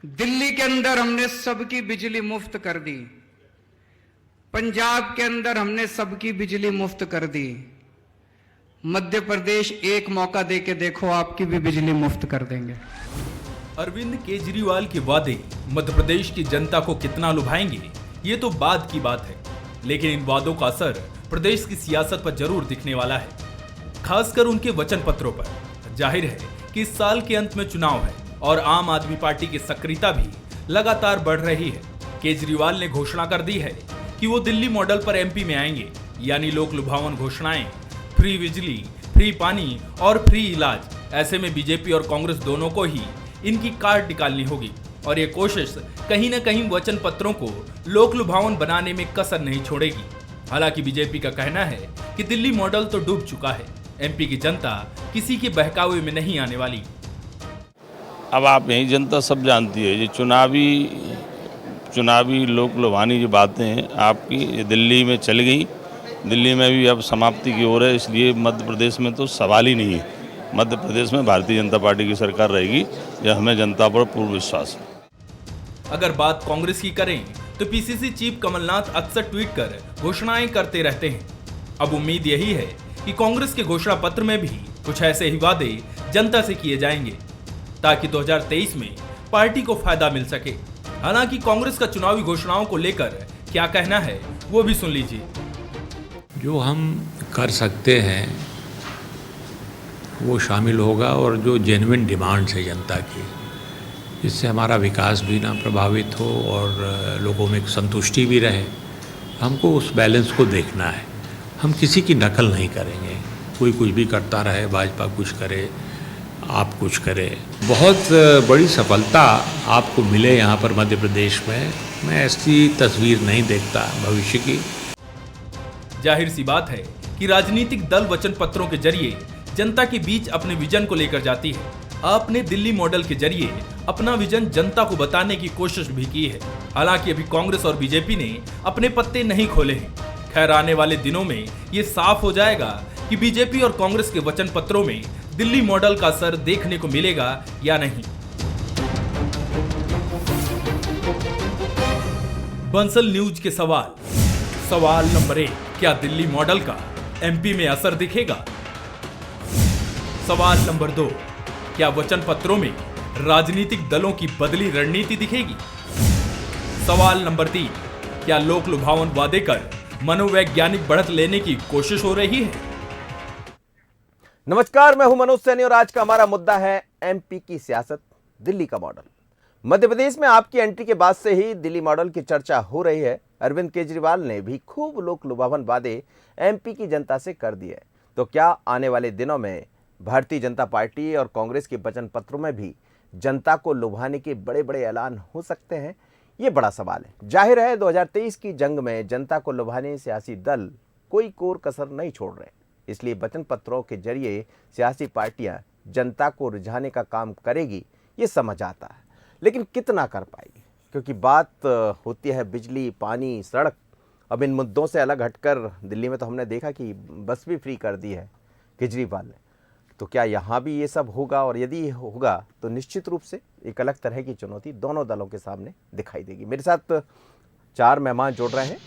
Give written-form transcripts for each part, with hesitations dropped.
दिल्ली के अंदर हमने सबकी बिजली मुफ्त कर दी, पंजाब के अंदर हमने सबकी बिजली मुफ्त कर दी, मध्य प्रदेश एक मौका देके देखो, आपकी भी बिजली मुफ्त कर देंगे। अरविंद केजरीवाल के वादे मध्य प्रदेश की जनता को कितना लुभाएंगे, ये तो बाद की बात है, लेकिन इन वादों का असर प्रदेश की सियासत पर जरूर दिखने वाला है, खासकर उनके वचन पत्रों पर। जाहिर है कि इस साल के अंत में चुनाव है और आम आदमी पार्टी की सक्रियता भी लगातार बढ़ रही है। केजरीवाल ने घोषणा कर दी है कि वो दिल्ली मॉडल पर एमपी में आएंगे, यानी लोक लुभावन घोषणाएं, फ्री बिजली, फ्री पानी और फ्री इलाज। ऐसे में बीजेपी और कांग्रेस दोनों को ही इनकी कार्ड निकालनी होगी और ये कोशिश कहीं न कहीं वचन पत्रों को लोक लुभावन बनाने में कसर नहीं छोड़ेगी। हालांकि बीजेपी का कहना है कि दिल्ली मॉडल तो डूब चुका है, एमपी की जनता किसी के बहकावे में नहीं आने वाली। अब आप यही जनता सब जानती है, ये चुनावी लोक लुभानी जो बातें हैं आपकी, ये दिल्ली में चल गई, दिल्ली में भी अब समाप्ति की ओर है। इसलिए मध्य प्रदेश में तो सवाल ही नहीं है। मध्य प्रदेश में भारतीय जनता पार्टी की सरकार रहेगी, यह हमें जनता पर पूर्ण विश्वास है। अगर बात कांग्रेस की करें तो पीसीसी चीफ कमलनाथ अक्सर ट्वीट कर घोषणाएं करते रहते हैं। अब उम्मीद यही है कि कांग्रेस के घोषणा पत्र में भी कुछ ऐसे ही वादे जनता से किए जाएंगे ताकि 2023 में पार्टी को फायदा मिल सके। हालांकि कांग्रेस का चुनावी घोषणाओं को लेकर क्या कहना है वो भी सुन लीजिए। जो हम कर सकते हैं वो शामिल होगा और जो जेन्युइन डिमांड्स है जनता की, जिससे हमारा विकास भी ना प्रभावित हो और लोगों में एक संतुष्टि भी रहे, हमको उस बैलेंस को देखना है। हम किसी की नकल नहीं करेंगे, कोई कुछ भी करता रहे, भाजपा कुछ करे, आप कुछ करें। बहुत बड़ी सफलता आपको मिले यहाँ पर मध्य प्रदेश में, मैं ऐसी तस्वीर नहीं देखता भविष्य की। जाहिर सी बात है कि राजनीतिक दल वचन पत्रों के जरिए जनता के बीच अपने विजन को लेकर जाती है। आपने दिल्ली मॉडल के जरिए अपना विजन जनता को बताने की कोशिश भी की है। हालांकि अभी कांग्रेस और बीजेपी ने अपने पत्ते नहीं खोले हैं। खैर, आने वाले दिनों में ये साफ हो जाएगा कि बीजेपी और कांग्रेस के वचन पत्रों में दिल्ली मॉडल का असर देखने को मिलेगा या नहीं। बंसल न्यूज के सवाल नंबर 1, क्या दिल्ली मॉडल का एमपी में असर दिखेगा? सवाल नंबर 2, क्या वचन पत्रों में राजनीतिक दलों की बदली रणनीति दिखेगी? सवाल नंबर 3, क्या लोक लुभावन वादे कर मनोवैज्ञानिक बढ़त लेने की कोशिश हो रही है? नमस्कार, मैं हूं मनोज सैनी और आज का हमारा मुद्दा है एमपी की सियासत, दिल्ली का मॉडल। मध्य प्रदेश में आपकी एंट्री के बाद से ही दिल्ली मॉडल की चर्चा हो रही है। अरविंद केजरीवाल ने भी खूब लोक लुभावन वादे एमपी की जनता से कर दिए। तो क्या आने वाले दिनों में भारतीय जनता पार्टी और कांग्रेस के वचन पत्रों में भी जनता को लुभाने के बड़े बड़े ऐलान हो सकते हैं? ये बड़ा सवाल है। जाहिर है 2023 की जंग में जनता को लुभाने सियासी दल कोई कोर कसर नहीं छोड़ रहे। इसलिए वचन पत्रों के जरिए सियासी पार्टियां जनता को रिझाने का काम करेगी, ये समझ आता है, लेकिन कितना कर पाएगी? क्योंकि बात होती है बिजली, पानी, सड़क। अब इन मुद्दों से अलग हटकर दिल्ली में तो हमने देखा कि बस भी फ्री कर दी है केजरीवाल ने। तो क्या यहाँ भी ये सब होगा? और यदि होगा तो निश्चित रूप से एक अलग तरह की चुनौती दोनों दलों के सामने दिखाई देगी। मेरे साथ 4 मेहमान जुड़ रहे हैं।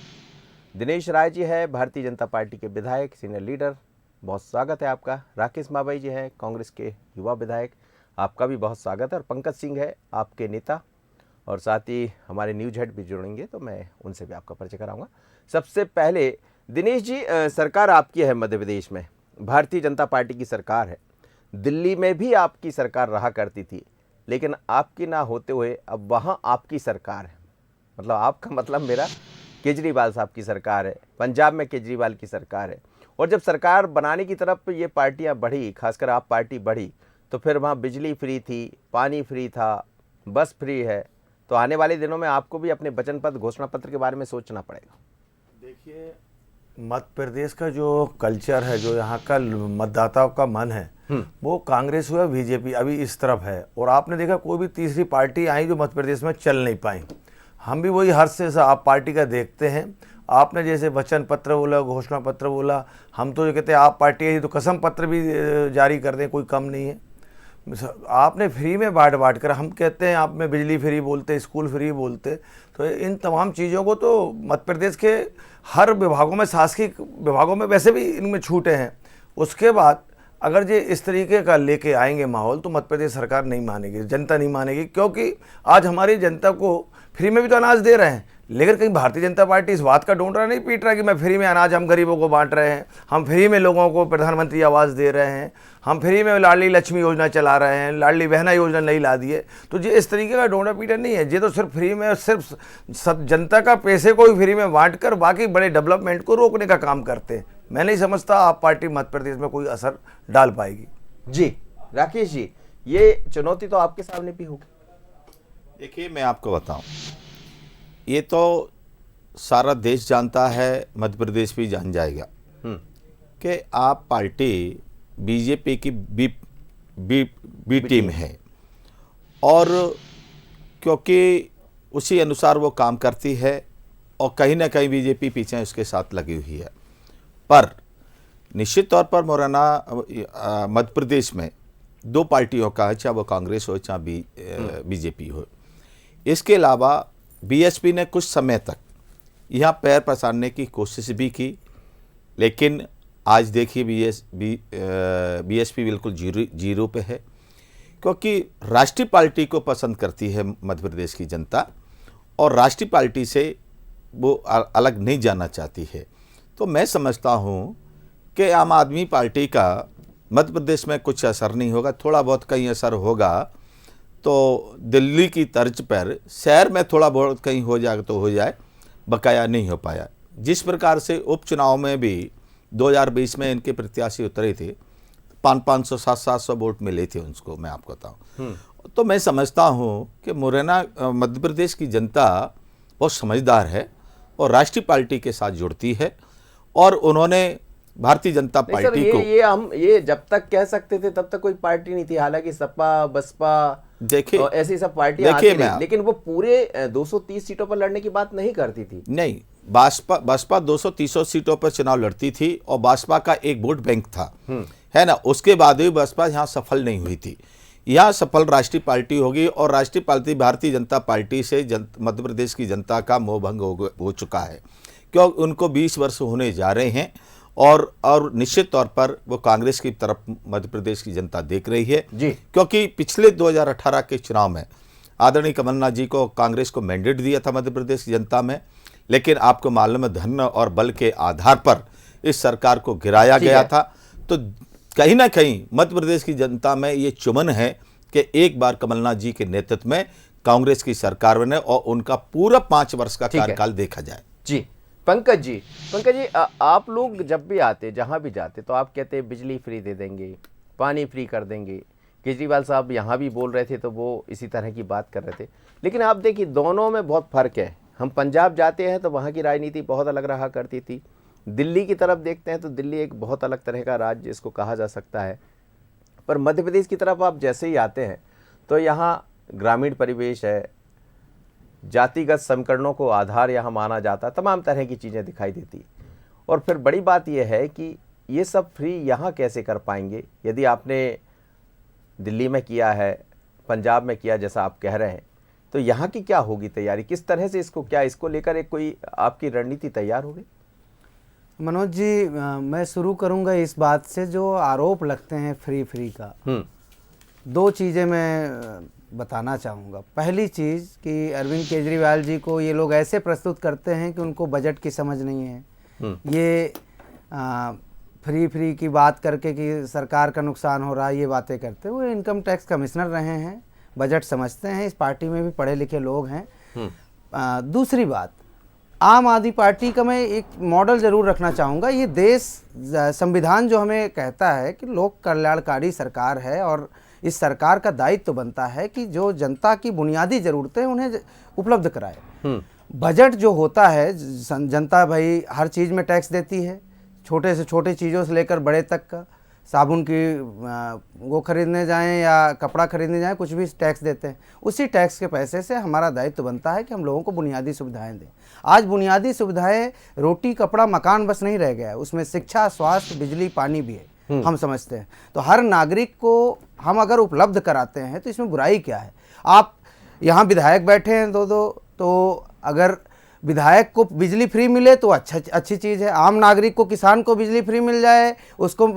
दिनेश राय जी है, भारतीय जनता पार्टी के विधायक, सीनियर लीडर, बहुत स्वागत है आपका। राकेश माबाई जी है, कांग्रेस के युवा विधायक, आपका भी बहुत स्वागत है। और पंकज सिंह है, आपके नेता, और साथ ही हमारे न्यूज हेड भी जुड़ेंगे, तो मैं उनसे भी आपका परिचय कराऊंगा। सबसे पहले दिनेश जी, सरकार आपकी है मध्य प्रदेश में, भारतीय जनता पार्टी की सरकार है। दिल्ली में भी आपकी सरकार रहा करती थी, लेकिन आपकी ना होते हुए अब वहाँ आपकी सरकार है। मतलब आपका मतलब मेरा केजरीवाल साहब की सरकार है, पंजाब में केजरीवाल की सरकार है। और जब सरकार बनाने की तरफ ये पार्टियां बढ़ी, खासकर आप पार्टी बढ़ी, तो फिर वहाँ बिजली फ्री थी, पानी फ्री था, बस फ्री है। तो आने वाले दिनों में आपको भी अपने वचन पत्र, घोषणा पत्र के बारे में सोचना पड़ेगा। देखिए, मध्य प्रदेश का जो कल्चर है, जो यहाँ का मतदाताओं का मन है, वो कांग्रेस हुआ, बीजेपी अभी इस तरफ है। और आपने देखा कोई भी तीसरी पार्टी आई जो मध्य प्रदेश में चल नहीं पाई। हम भी वही हर्ष से आप पार्टी का देखते हैं। आपने जैसे वचन पत्र बोला, घोषणा पत्र बोला, हम तो जो कहते हैं आप पार्टी है तो कसम पत्र भी जारी कर दें, कोई कम नहीं है। आपने फ्री में बांट बांट कर, हम कहते हैं आप में बिजली फ्री बोलते, स्कूल फ्री बोलते, तो इन तमाम चीज़ों को तो मध्य प्रदेश के हर विभागों में, शासकीय विभागों में वैसे भी इनमें छूटे हैं। उसके बाद अगर ये इस तरीके का लेके आएंगे माहौल तो मध्य प्रदेश सरकार नहीं मानेगी, जनता नहीं मानेगी, क्योंकि आज हमारी जनता को फ्री में भी तो अनाज दे रहे हैं, लेकिन कहीं भारतीय जनता पार्टी इस बात का डोंडरा नहीं पीट रहा कि मैं फ्री में अनाज हम गरीबों को बांट रहे हैं, हम फ्री में लोगों को प्रधानमंत्री आवास दे रहे हैं, हम फ्री में लाडली लक्ष्मी योजना चला रहे हैं, लाडली बहना योजना नहीं ला दिए। तो ये इस तरीके का डोंडा पीटा नहीं है, ये तो सिर्फ फ्री में, सिर्फ सब जनता का पैसे को ही फ्री में बांट कर बाकी बड़े डेवलपमेंट को रोकने का काम करते हैं। मैं नहीं समझता आप पार्टी मध्य प्रदेश में कोई असर डाल पाएगी। जी राकेश जी, ये चुनौती तो आपके सामने भी होगी। देखिए, मैं आपको बताऊं, ये तो सारा देश जानता है, मध्य प्रदेश भी जान जाएगा कि आप पार्टी बीजेपी की बी टीम है, और क्योंकि उसी अनुसार वो काम करती है और कहीं ना कहीं बीजेपी पीछे उसके साथ लगी हुई है। पर निश्चित तौर पर मुरैना मध्य प्रदेश में दो पार्टियों का है, चाहे वो कांग्रेस हो चाहे बीजेपी हो। इसके अलावा बीएसपी ने कुछ समय तक यहाँ पैर पसारने की कोशिश भी की, लेकिन आज देखिए बीएसपी बिल्कुल जीरो पे है, क्योंकि राष्ट्रीय पार्टी को पसंद करती है मध्य प्रदेश की जनता और राष्ट्रीय पार्टी से वो अलग नहीं जाना चाहती है। तो मैं समझता हूँ कि आम आदमी पार्टी का मध्य प्रदेश में कुछ असर नहीं होगा, थोड़ा बहुत कहीं असर होगा तो दिल्ली की तर्ज पर शहर में थोड़ा बहुत कहीं हो जाए तो हो जाए, बकाया नहीं हो पाया। जिस प्रकार से उपचुनाव में भी 2020 में इनके प्रत्याशी उतरे थे, 500 700 वोट मिले थे उनको, मैं आपको बताऊं। तो मैं समझता हूं कि मुरैना मध्य प्रदेश की जनता बहुत समझदार है और राष्ट्रीय पार्टी के साथ जुड़ती है, और उन्होंने भारतीय जनता पार्टी को ये जब तक कह सकते थे तब तक कोई पार्टी नहीं थी। हालांकि सपा बसपा देखिए, तो ऐसी सब पार्टियां आती रही, लेकिन वो पूरे 230 सीटों पर लड़ने की बात नहीं करती थी। नहीं, बसपा 230 सीटों पर चुनाव लड़ती थी और बसपा का एक वोट बैंक था, है ना। उसके बाद भी बसपा यहाँ सफल नहीं हुई थी। यहाँ सफल राष्ट्रीय पार्टी होगी, और राष्ट्रीय पार्टी भारतीय जनता पार्टी से मध्य प्रदेश की जनता का मोह भंग हो चुका है, क्योंकि उनको 20 वर्ष होने जा रहे हैं, और निश्चित तौर पर वो कांग्रेस की तरफ मध्य प्रदेश की जनता देख रही है जी। क्योंकि पिछले 2018 के चुनाव में आदरणीय कमलनाथ जी को कांग्रेस को मैंडेट दिया था मध्य प्रदेश की जनता में, लेकिन आपको मालूम है धन और बल के आधार पर इस सरकार को गिराया गया था। तो कहीं ना कहीं मध्य प्रदेश की जनता में ये चुमन है कि एक बार कमलनाथ जी के नेतृत्व में कांग्रेस की सरकार बने और उनका पूरा 5 वर्ष का कार्यकाल देखा जाए। जी पंकज जी, आप लोग जब भी आते, जहां भी जाते, तो आप कहते हैं बिजली फ्री दे देंगे, पानी फ्री कर देंगे। केजरीवाल साहब यहाँ भी बोल रहे थे तो वो इसी तरह की बात कर रहे थे, लेकिन आप देखिए दोनों में बहुत फर्क है। हम पंजाब जाते हैं तो वहाँ की राजनीति बहुत अलग रहा करती थी, दिल्ली की तरफ देखते हैं तो दिल्ली एक बहुत अलग तरह का राज्य इसको कहा जा सकता है। पर मध्य प्रदेश की तरफ आप जैसे ही आते हैं तो यहाँ ग्रामीण परिवेश है, जातिगत समीकरणों को आधार यहाँ माना जाता है, तमाम तरह की चीज़ें दिखाई देती। और फिर बड़ी बात यह है कि ये सब फ्री यहाँ कैसे कर पाएंगे यदि आपने दिल्ली में किया है, पंजाब में किया जैसा आप कह रहे हैं, तो यहाँ की क्या होगी तैयारी, किस तरह से इसको लेकर एक कोई आपकी रणनीति तैयार होगी? मनोज जी, मैं शुरू करूंगा इस बात से जो आरोप लगते हैं फ्री का। दो चीज़ें मैं बताना चाहूँगा। पहली चीज़ कि अरविंद केजरीवाल जी को ये लोग ऐसे प्रस्तुत करते हैं कि उनको बजट की समझ नहीं है। ये फ्री की बात करके कि सरकार का नुकसान हो रहा है, ये बातें करते हैं। वो इनकम टैक्स कमिश्नर रहे हैं, बजट समझते हैं, इस पार्टी में भी पढ़े लिखे लोग हैं। दूसरी बात, आम आदमी पार्टी का मैं एक मॉडल ज़रूर रखना चाहूँगा। ये देश संविधान जो हमें कहता है कि लोक कल्याणकारी सरकार है और इस सरकार का दायित्व तो बनता है कि जो जनता की बुनियादी ज़रूरतें उन्हें उपलब्ध कराए। बजट जो होता है, जनता भाई हर चीज़ में टैक्स देती है, छोटे से छोटे चीज़ों से लेकर बड़े तक का। साबुन की वो खरीदने जाएं या कपड़ा खरीदने जाएं, कुछ भी टैक्स देते हैं। उसी टैक्स के पैसे से हमारा दायित्व बनता है कि हम लोगों को बुनियादी सुविधाएं दें। आज बुनियादी सुविधाएं रोटी कपड़ा मकान बस नहीं रह गया है, उसमें शिक्षा, स्वास्थ्य, बिजली, पानी भी है। हम समझते हैं। तो हर नागरिक को हम अगर उपलब्ध कराते हैं तो इसमें बुराई क्या है। आप यहाँ विधायक बैठे हैं दो दो, तो अगर विधायक को बिजली फ्री मिले तो अच्छी चीज़ है। आम नागरिक को, किसान को बिजली फ्री मिल जाए, उसको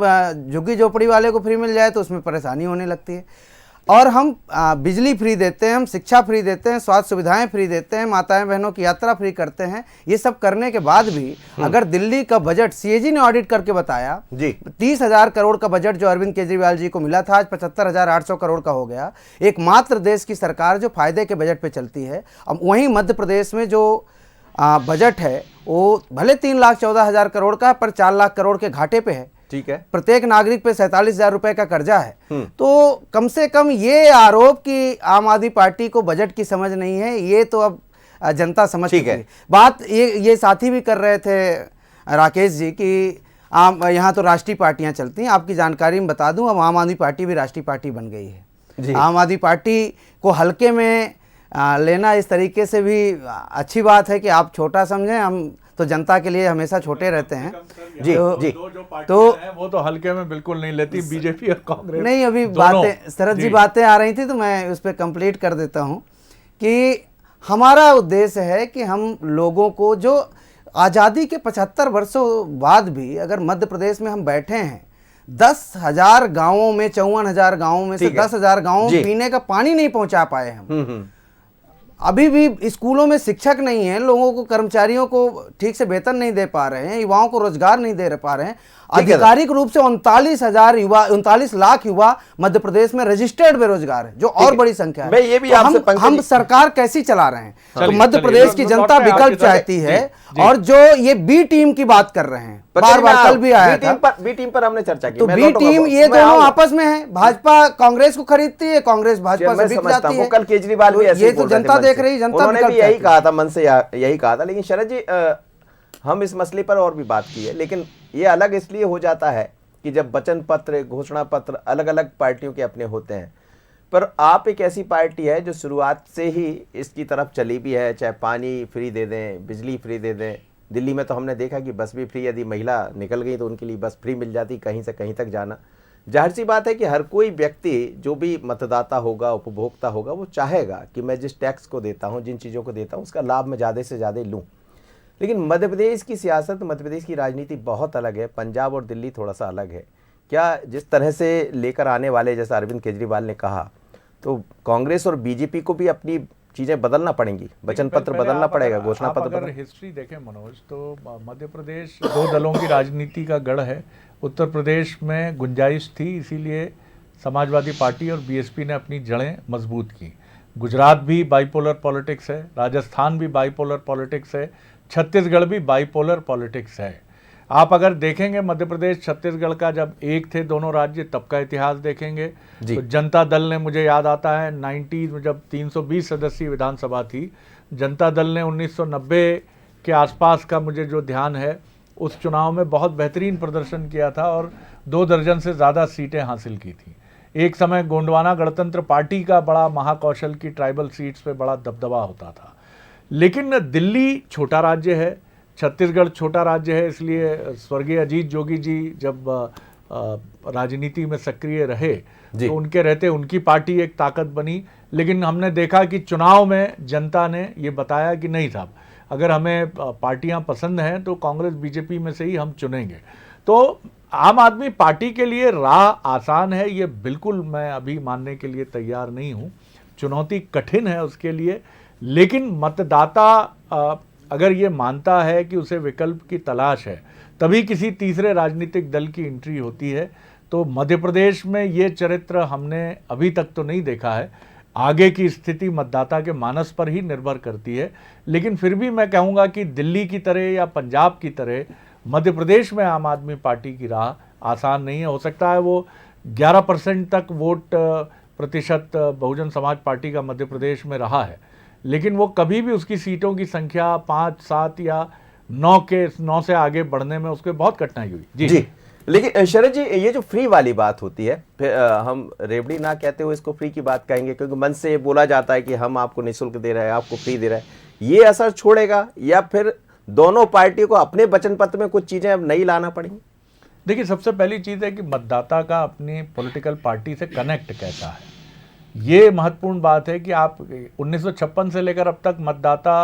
झुग्गी झोपड़ी वाले को फ्री मिल जाए तो उसमें परेशानी होने लगती है। और हम बिजली फ्री देते हैं, हम शिक्षा फ्री देते हैं, स्वास्थ्य सुविधाएं फ्री देते हैं, माताएं बहनों की यात्रा फ्री करते हैं। ये सब करने के बाद भी अगर दिल्ली का बजट, सीएजी ने ऑडिट करके बताया जी 30,000 करोड़ का बजट जो अरविंद केजरीवाल जी को मिला था, आज 75,800 करोड़ का हो गया। एकमात्र देश की सरकार जो फायदे के बजट पे चलती है। अब वहीं मध्य प्रदेश में जो बजट है वो भले 3,14,000 करोड़ का है, पर 4 लाख करोड़ के घाटे पे है। ठीक है। प्रत्येक नागरिक पे 47,000 रुपए का कर्जा है। तो कम से कम ये आरोप कि आम आदमी पार्टी को बजट की समझ नहीं है, ये तो अब जनता समझ चुकी है। बात ये साथी भी कर रहे थे राकेश जी कि यहाँ तो राष्ट्रीय पार्टियां चलती हैं। आपकी जानकारी में बता दूं, अब आम आदमी पार्टी भी राष्ट्रीय पार्टी बन गई है। आम आदमी पार्टी को हल्के में लेना इस तरीके से भी अच्छी बात है कि आप छोटा समझें, हम तो जनता के लिए हमेशा छोटे रहते हैं। जी जी। तो वो तो हल्के में बिल्कुल नहीं लेती, बीजेपी और कांग्रेस नहीं, अभी बातें शरद जी बातें आ रही थी तो मैं उस पर कंप्लीट कर देता हूं कि हमारा उद्देश्य है कि हम लोगों को, जो आज़ादी के 75 वर्षों बाद भी अगर मध्य प्रदेश में हम बैठे हैं, 10,000 गाँवों में, 54,000 गाँवों में से 10,000 गाँवों में पीने का पानी नहीं पहुंचा पाए हम। अभी भी स्कूलों में शिक्षक नहीं है, लोगों को, कर्मचारियों को ठीक से वेतन नहीं दे पा रहे हैं, युवाओं को रोजगार नहीं दे पा रहे हैं। आधिकारिक रूप से 39 लाख युवा मध्य प्रदेश में रजिस्टर्ड बेरोजगार है, जो और बड़ी संख्या है। ये भी तो हम सरकार कैसी चला रहे हैं? तो मध्य प्रदेश की जनता विकल्प चाहती है। और जो ये बी टीम की बात कर रहे हैं, बार बार कल भी आया था, बी टीम पर हमने चर्चा की। तो बी टीम ये दोनों आपस में है, भाजपा कांग्रेस को खरीदती है, कांग्रेस भाजपा से बिक जाती है। कल केजरीवाल भी ऐसे ये तो जनता देख रही, जनता उन्होंने भी यही कहा था, मन से यही कहा था। लेकिन शरद जी, हम इस मसले पर और भी बात की है, लेकिन ये अलग इसलिए हो जाता है कि जब वचन पत्र, घोषणा पत्र अलग अलग पार्टियों के अपने होते हैं, पर आप एक ऐसी पार्टी है जो शुरुआत से ही इसकी तरफ चली भी है, चाहे पानी फ्री दे दें, बिजली फ्री दे दें। दिल्ली में तो हमने देखा कि बस भी फ्री, यदि महिला निकल गई तो उनके लिए बस फ्री मिल जाती, कहीं से कहीं तक जाना। जाहिर सी बात है कि हर कोई व्यक्ति जो भी मतदाता होगा, उपभोक्ता होगा, वो चाहेगा कि मैं जिस टैक्स को देता हूँ, जिन चीज़ों को देता हूँ, उसका लाभ मैं ज़्यादा से ज़्यादा लूँ। लेकिन मध्य प्रदेश की सियासत, मध्य प्रदेश की राजनीति बहुत अलग है, पंजाब और दिल्ली थोड़ा सा अलग है। क्या जिस तरह से लेकर आने वाले, जैसा अरविंद केजरीवाल ने कहा, तो कांग्रेस और बीजेपी को भी अपनी चीजें बदलना पड़ेंगी, वचन पत्र बदलना पड़ेगा, घोषणा पत्र। अगर हिस्ट्री देखें मनोज, तो मध्य प्रदेश 2 दलों की राजनीति का गढ़ है। उत्तर प्रदेश में गुंजाइश थी, इसीलिए समाजवादी पार्टी और बीएसपी ने अपनी जड़ें मजबूत की। गुजरात भी बाइपोलर पॉलिटिक्स है, राजस्थान भी बाइपोलर पॉलिटिक्स है, छत्तीसगढ़ भी बाइपोलर पॉलिटिक्स है। आप अगर देखेंगे मध्य प्रदेश छत्तीसगढ़ का, जब एक थे दोनों राज्य, तब का इतिहास देखेंगे तो जनता दल ने, मुझे याद आता है 90s में जब 320 सदस्यीय विधानसभा थी, जनता दल ने 1990 के आसपास का मुझे जो ध्यान है, उस चुनाव में बहुत बेहतरीन प्रदर्शन किया था और 2 दर्जन से ज़्यादा सीटें हासिल की थी। एक समय गोंडवाना गणतंत्र पार्टी का बड़ा महाकौशल की ट्राइबल सीट्स पे बड़ा दबदबा होता था। लेकिन दिल्ली छोटा राज्य है, छत्तीसगढ़ छोटा राज्य है, इसलिए स्वर्गीय अजीत जोगी जी जब राजनीति में सक्रिय रहे तो उनके रहते उनकी पार्टी एक ताकत बनी। लेकिन हमने देखा कि चुनाव में जनता ने ये बताया कि नहीं साहब, अगर हमें पार्टियां पसंद हैं तो कांग्रेस बीजेपी में से ही हम चुनेंगे। तो आम आदमी पार्टी के लिए राह आसान है, ये बिल्कुल मैं अभी मानने के लिए तैयार नहीं हूँ। चुनौती कठिन है उसके लिए, लेकिन मतदाता अगर ये मानता है कि उसे विकल्प की तलाश है, तभी किसी तीसरे राजनीतिक दल की एंट्री होती है। तो मध्य प्रदेश में ये चरित्र हमने अभी तक तो नहीं देखा है। आगे की स्थिति मतदाता के मानस पर ही निर्भर करती है। लेकिन फिर भी मैं कहूँगा कि दिल्ली की तरह या पंजाब की तरह मध्य प्रदेश में आम आदमी पार्टी की राह आसान नहीं है। हो सकता है वो 11% तक वोट प्रतिशत बहुजन समाज पार्टी का मध्य प्रदेश में रहा है, लेकिन वो कभी भी उसकी सीटों की संख्या 5, 7 या 9 से आगे बढ़ने में उसके बहुत कठिनाई हुई। जी। लेकिन शरद जी, ये जो फ्री वाली बात होती है, फिर हम रेवड़ी ना कहते हुए इसको फ्री की बात कहेंगे, क्योंकि मन से बोला जाता है कि हम आपको निःशुल्क दे रहे हैं, आपको फ्री दे रहे हैं। ये असर छोड़ेगा या फिर दोनों पार्टियों को अपने वचन पत्र में कुछ चीजें अब नई लाना पड़ेंगी? देखिए, सबसे पहली चीज़ है कि मतदाता का अपनी पॉलिटिकल पार्टी से कनेक्ट कैसा है, ये महत्वपूर्ण बात है कि आप 1956 से लेकर अब तक मतदाता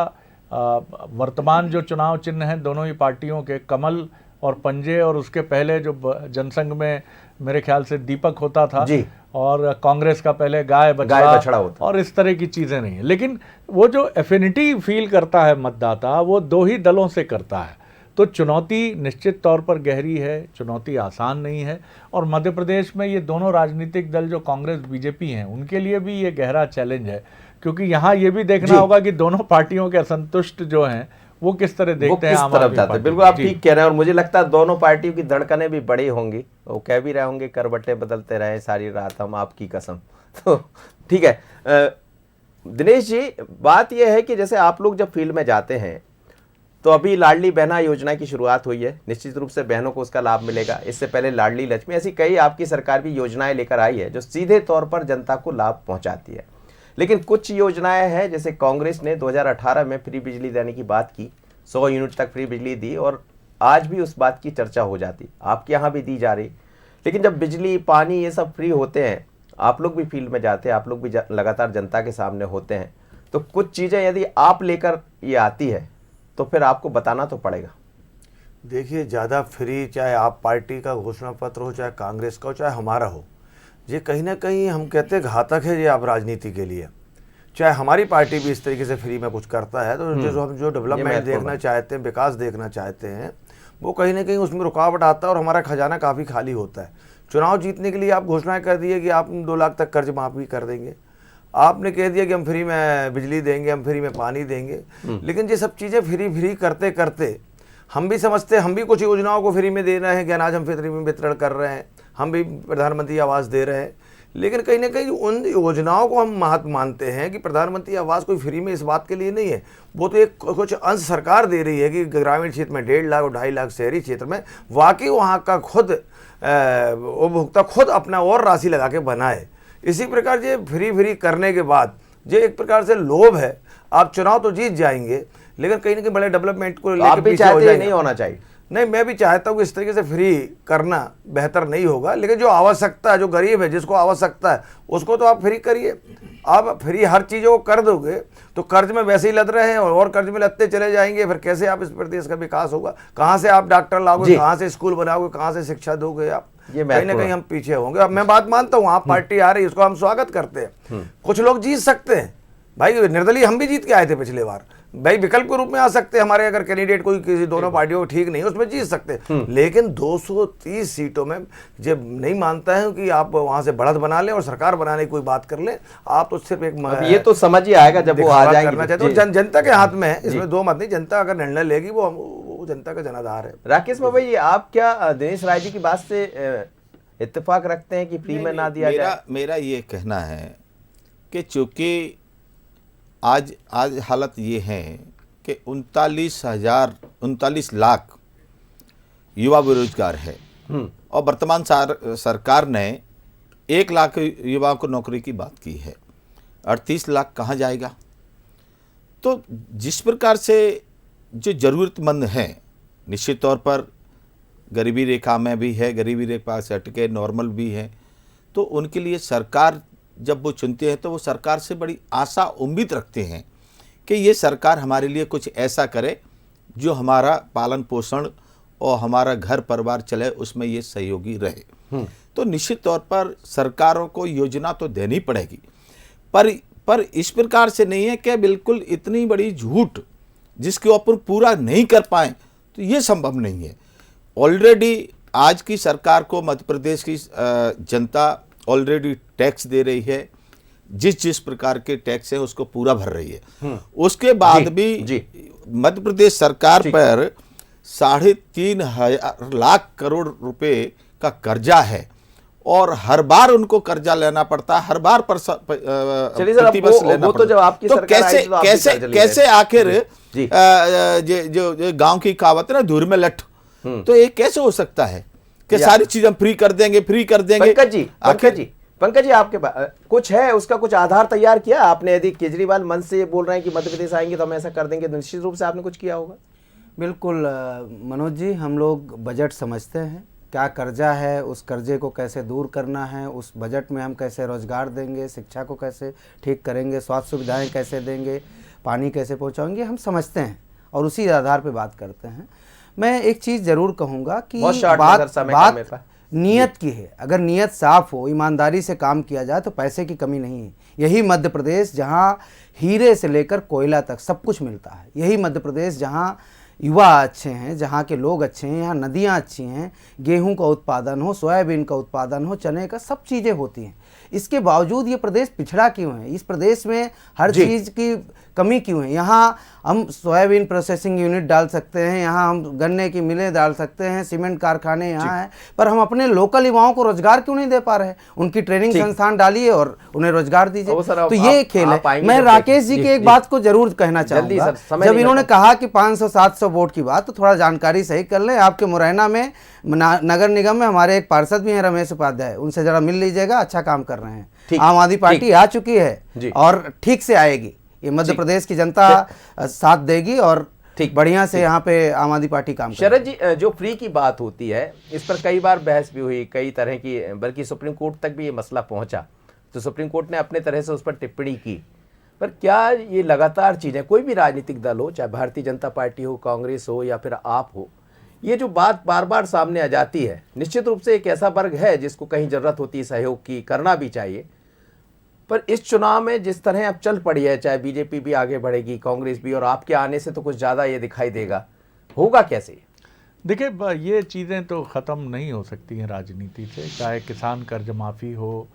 वर्तमान जो चुनाव चिन्ह हैं दोनों ही पार्टियों के, कमल और पंजे, और उसके पहले जो जनसंघ में मेरे ख्याल से दीपक होता था जी। और कांग्रेस का पहले गाय बछड़ा होता, और इस तरह की चीज़ें नहीं है। लेकिन वो जो एफिनिटी फील करता है मतदाता, वो दो ही दलों से करता है। तो चुनौती निश्चित तौर पर गहरी है, चुनौती आसान नहीं है। और मध्य प्रदेश में ये दोनों राजनीतिक दल जो कांग्रेस बीजेपी हैं, उनके लिए भी ये गहरा चैलेंज है, क्योंकि यहाँ ये भी देखना होगा कि दोनों पार्टियों के असंतुष्ट जो हैं वो किस तरह देखते हैं, आम आदमी पार्टी। बिल्कुल आप ठीक कह रहे हैं। और मुझे लगता है दोनों पार्टियों की धड़कनें भी बड़ी होंगी, वो कह भी रहे होंगे करवटें बदलते रहे सारी रात हम आपकी कसम। तो ठीक है दिनेश जी, बात यह है कि जैसे आप लोग जब फील्ड में जाते हैं तो अभी लाडली बहना योजना की शुरुआत हुई है, निश्चित रूप से बहनों को उसका लाभ मिलेगा। इससे पहले लाडली लक्ष्मी, ऐसी कई आपकी सरकार भी योजनाएं लेकर आई है जो सीधे तौर पर जनता को लाभ पहुंचाती है। लेकिन कुछ योजनाएं हैं, जैसे कांग्रेस ने 2018 में फ्री बिजली देने की बात की, 100 यूनिट तक फ्री बिजली दी, और आज भी उस बात की चर्चा हो जाती, आपके यहाँ भी दी जा रही। लेकिन जब बिजली पानी ये सब फ्री होते हैं, आप लोग भी फील्ड में जाते हैं, आप लोग भी लगातार जनता के सामने होते हैं, तो कुछ चीज़ें यदि आप लेकर ये आती है तो फिर आपको बताना तो पड़ेगा। देखिए, ज़्यादा फ्री, चाहे आप पार्टी का घोषणा पत्र हो, चाहे कांग्रेस का हो, चाहे हमारा हो, ये कहीं ना कहीं हम कहते हैं घातक है ये आप राजनीति के लिए। चाहे हमारी पार्टी भी इस तरीके से फ्री में कुछ करता है, तो जो हम जो डेवलपमेंट देखना चाहते हैं, विकास देखना चाहते हैं, वो कहीं ना कहीं उसमें रुकावट आता है और हमारा खजाना काफ़ी खाली होता है। चुनाव जीतने के लिए आप घोषणाएं कर दिए कि आप 2 लाख तक कर्ज माफ़ी कर देंगे, आपने कह दिया कि हम फ्री में बिजली देंगे, हम फ्री में पानी देंगे, लेकिन ये सब चीज़ें फ्री करते करते हम भी समझते हैं हम भी कुछ योजनाओं को फ्री में दे रहे हैं कि अनाज हम फ्री में वितरण कर रहे हैं, हम भी प्रधानमंत्री आवास दे रहे हैं, लेकिन कहीं ना कहीं उन योजनाओं को हम महत्व मानते हैं कि प्रधानमंत्री आवास कोई फ्री में इस बात के लिए नहीं है, वो तो एक कुछ अंश सरकार दे रही है कि ग्रामीण क्षेत्र में 1.5 लाख और 2.5 लाख शहरी क्षेत्र में वाकई वहाँ का खुद उपभोक्ता खुद अपना और राशि लगा के बनाए। इसी प्रकार ये फ्री करने के बाद ये एक प्रकार से लोभ है, आप चुनाव तो जीत जाएंगे लेकिन कहीं ना कहीं बड़े डेवलपमेंट को लेकर पीछे हो जाएंगे। नहीं होना चाहिए। नहीं, मैं भी चाहता हूँ कि इस तरीके से फ्री करना बेहतर नहीं होगा, लेकिन जो आवश्यकता है, जो गरीब है, जिसको आवश्यकता है, उसको तो आप फ्री करिए। आप फ्री हर चीज़ों को कर दोगे तो कर्ज में वैसे ही लद रहे हैं और कर्ज में लदते चले जाएंगे, फिर कैसे आप इस प्रदेश का विकास होगा? कहाँ से आप डॉक्टर लाओगे, कहाँ से स्कूल बनाओगे, कहाँ से शिक्षा दोगे? आप कहीं ना कहीं हम पीछे होंगे। अब मैं बात मानता हूँ, आप पार्टी आ रही है, उसको हम स्वागत करते हैं। कुछ लोग जीत सकते हैं भाई, निर्दलीय हम भी जीत के आए थे पिछले बार भाई, विकल्प के रूप में आ सकते हैं हमारे, अगर कैंडिडेट कोई किसी दोनों पार्टियों को ठीक नहीं है उसमें जीत सकते हैं। लेकिन 230 सीटों में जब नहीं मानता है कि आप वहां से बढ़त बना लें और सरकार बनाने की कोई बात कर लें, आप तो सिर्फ एक ये तो समझ ही आएगा जब वो आ जाएंगे। करना चाहते हो, जनता के हाथ में है, इसमें दो मत नहीं। जनता अगर निर्णय लेगी वो जनता का जनाधार है। राकेश भाई, आप क्या दिनेश राय जी की बात से इत्तेफाक रखते हैं कि फ्री में ना दिया जाए? मेरा ये कहना है कि चूंकि आज हालत ये है कि 39 लाख युवा बेरोजगार है और वर्तमान सरकार ने 1 लाख युवाओं को नौकरी की बात की है, 38 लाख कहाँ जाएगा? तो जिस प्रकार से जो ज़रूरतमंद हैं, निश्चित तौर पर गरीबी रेखा में भी है, गरीबी रेखा से हटके नॉर्मल भी है, तो उनके लिए सरकार जब वो चुनते हैं तो वो सरकार से बड़ी आशा उम्मीद रखते हैं कि ये सरकार हमारे लिए कुछ ऐसा करे जो हमारा पालन पोषण और हमारा घर परिवार चले, उसमें ये सहयोगी रहे। तो निश्चित तौर पर सरकारों को योजना तो देनी पड़ेगी, पर इस प्रकार से नहीं है कि बिल्कुल इतनी बड़ी झूठ जिसके ऊपर पूरा नहीं कर पाए, तो ये संभव नहीं है। ऑलरेडी आज की सरकार को मध्य प्रदेश की जनता ऑलरेडी टैक्स दे रही है, जिस प्रकार के टैक्स है उसको पूरा भर रही है। उसके बाद भी मध्य प्रदेश सरकार पर 3.5 लाख करोड़ रुपए का कर्जा है और हर बार उनको कर्जा लेना पड़ता है, हर बार प्रतिवर्ष लेना वो तो जब आपकी तो कैसे आखिर जो गांव की कहावत है ना, धूर में लठ, तो ये कैसे हो सकता है कि सारी चीज हम फ्री कर देंगे? पंकज जी आपके पास कुछ है, उसका कुछ आधार तैयार किया आपने? यदि केजरीवाल मन से बोल रहे हैं कि मध्य प्रदेश आएंगे तो हम ऐसा कर देंगे, तो निश्चित रूप से आपने कुछ किया होगा। बिल्कुल मनोज जी, हम लोग बजट समझते हैं क्या कर्जा है, उस कर्जे को कैसे दूर करना है, उस बजट में हम कैसे रोजगार देंगे, शिक्षा को कैसे ठीक करेंगे, स्वास्थ्य सुविधाएं कैसे देंगे, पानी कैसे पहुंचाएंगे, हम समझते हैं और उसी आधार पे बात करते हैं। मैं एक चीज़ ज़रूर कहूँगा कि बात नीयत की है। अगर नीयत साफ हो, ईमानदारी से काम किया जाए तो पैसे की कमी नहीं है। यही मध्य प्रदेश जहाँ हीरे से लेकर कोयला तक सब कुछ मिलता है, यही मध्य प्रदेश जहाँ युवा अच्छे हैं, जहाँ के लोग अच्छे हैं, यहाँ नदियाँ अच्छी हैं, गेहूं का उत्पादन हो, सोयाबीन का उत्पादन हो, चने का, सब चीज़ें होती हैं। इसके बावजूद ये प्रदेश पिछड़ा क्यों है? इस प्रदेश में हर चीज़ की कमी क्यों है? यहाँ हम सोयाबीन प्रोसेसिंग यूनिट डाल सकते हैं, यहाँ हम गन्ने की मिलें डाल सकते हैं, सीमेंट कारखाने यहाँ हैं, पर हम अपने लोकल युवाओं को रोजगार क्यों नहीं दे पा रहे? उनकी ट्रेनिंग संस्थान डालिए और उन्हें रोजगार दीजिए। तो ये खेल है। मैं राकेश जी की एक बात को जरूर कहना चाहूँगा, जब इन्होंने कहा कि 500-700 वोट की बात, तो थोड़ा जानकारी सही कर लें। आपके मुरैना में नगर निगम में हमारे एक पार्षद भी हैं, रमेश उपाध्याय, उनसे जरा मिल लीजिएगा, अच्छा काम कर रहे हैं। आम आदमी पार्टी आ चुकी है और ठीक से आएगी। ये मध्य प्रदेश की जनता साथ देगी और ठीक बढ़िया से यहाँ पे आम आदमी पार्टी काम करेगी। शरद जी, जो फ्री की बात होती है, इस पर कई बार बहस भी हुई, कई तरह की, बल्कि सुप्रीम कोर्ट तक भी ये मसला पहुंचा, तो सुप्रीम कोर्ट ने अपने तरह से उस पर टिप्पणी की। पर क्या ये लगातार चीज़ें, कोई भी राजनीतिक दल हो, चाहे भारतीय जनता पार्टी हो, कांग्रेस हो या फिर आप हो, ये जो बात बार बार सामने आ जाती है, निश्चित रूप से एक ऐसा वर्ग है जिसको कहीं ज़रूरत होती है सहयोग की, करना भी चाहिए, पर इस चुनाव में जिस तरह अब चल पड़ी है, चाहे बीजेपी भी आगे बढ़ेगी, कांग्रेस भी, और आपके आने से तो कुछ ज़्यादा ये दिखाई देगा, होगा कैसे? देखिए, ये चीज़ें तो ख़त्म नहीं हो सकती हैं राजनीति से, चाहे किसान कर्ज माफ़ी हो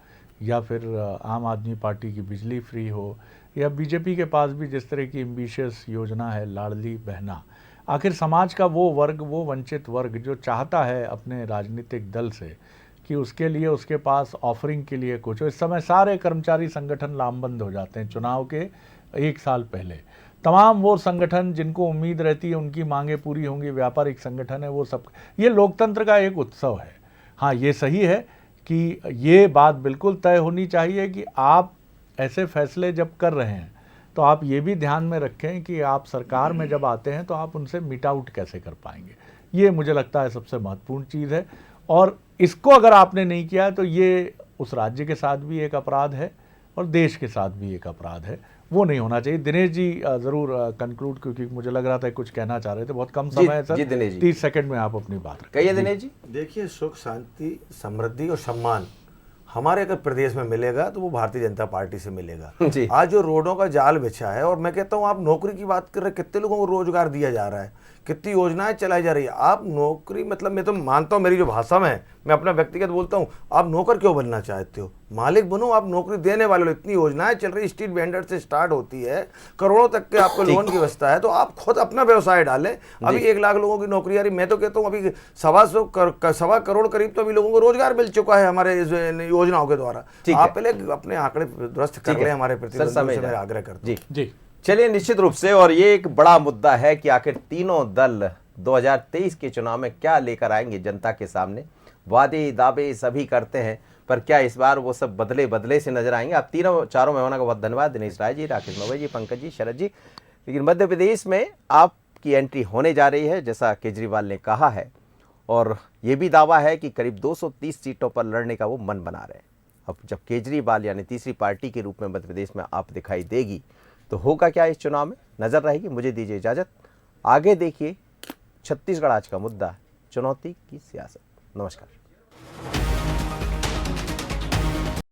या फिर आम आदमी पार्टी की बिजली फ्री हो, या बीजेपी के पास भी जिस तरह की एम्बिशियस योजना है लाडली बहना। आखिर समाज का वो वर्ग, वो वंचित वर्ग जो चाहता है अपने राजनीतिक दल से कि उसके लिए उसके पास ऑफरिंग के लिए कुछ हो। इस समय सारे कर्मचारी संगठन लामबंद हो जाते हैं चुनाव के 1 साल पहले। तमाम वो संगठन जिनको उम्मीद रहती है उनकी मांगें पूरी होंगी, व्यापारिक संगठन है वो सब, ये लोकतंत्र का एक उत्सव है। हाँ, ये सही है कि ये बात बिल्कुल तय होनी चाहिए कि आप ऐसे फैसले जब कर रहे हैं तो आप ये भी ध्यान में रखें कि आप सरकार में जब आते हैं तो आप उनसे मीट आउट कैसे कर पाएंगे। ये मुझे लगता है सबसे महत्वपूर्ण चीज़ है, और इसको अगर आपने नहीं किया तो ये उस राज्य के साथ भी एक अपराध है और देश के साथ भी एक अपराध है, वो नहीं होना चाहिए। दिनेश जी ज़रूर कंक्लूड, क्योंकि मुझे लग रहा था कुछ कहना चाह रहे थे, बहुत कम समय है सर, 30 सेकंड में आप अपनी बात कहिए दिनेश जी। देखिए, सुख, शांति, समृद्धि और सम्मान हमारे अगर प्रदेश में मिलेगा तो वो भारतीय जनता पार्टी से मिलेगा। आज जो रोडों का जाल बिछा है, और मैं कहता हूँ आप नौकरी की बात कर रहे हैं, कितने लोगों को रोजगार दिया जा रहा है, कितनी योजनाएं चलाई जा रही है। आप नौकरी, मतलब मैं तो मानता हूँ, मेरी जो भाषा में है, मैं अपना व्यक्तिगत बोलता हूँ, आप नौकर क्यों बनना चाहते हो? मालिक बनो, आप नौकरी देने वाले हो। इतनी योजनाएं चल रही, स्ट्रीट वेंडर से स्टार्ट होती है, करोड़ों तक के आपको लोन की व्यवस्था है, तो आप खुद अपना व्यवसाय डालें। अभी 1 लाख लोगों की नौकरी आ रही, मैं तो कहता हूँ अभी 1.25 करोड़ करीब तो अभी लोगों को रोजगार मिल चुका है हमारे योजनाओं के द्वारा। आप पहले अपने आंकड़े दुरुस्त कर ले, हमारे प्रतिनिधियों से मेरा आग्रह करता हूं। जी, चलिए, निश्चित रूप से, और ये एक बड़ा मुद्दा है कि आखिर तीनों दल 2023 के चुनाव में क्या लेकर आएंगे जनता के सामने। वादे दावे सभी करते हैं, पर क्या इस बार वो सब बदले से नजर आएंगे? आप चारों मेहमानों का बहुत धन्यवाद, दिनेश राय जी, राकेश मवई जी, पंकज जी, शरद जी। लेकिन मध्य प्रदेश में आपकी एंट्री होने जा रही है, जैसा केजरीवाल ने कहा है, और ये भी दावा है कि करीब 230 सीटों पर लड़ने का वो मन बना रहे हैं। अब जब केजरीवाल यानी तीसरी पार्टी के रूप में मध्य प्रदेश में आप दिखाई देगी, तो होगा क्या इस चुनाव में, नजर रहेगी। मुझे दीजिए इजाजत, आगे देखिए छत्तीसगढ़ आज का मुद्दा, चुनौती की सियासत। नमस्कार।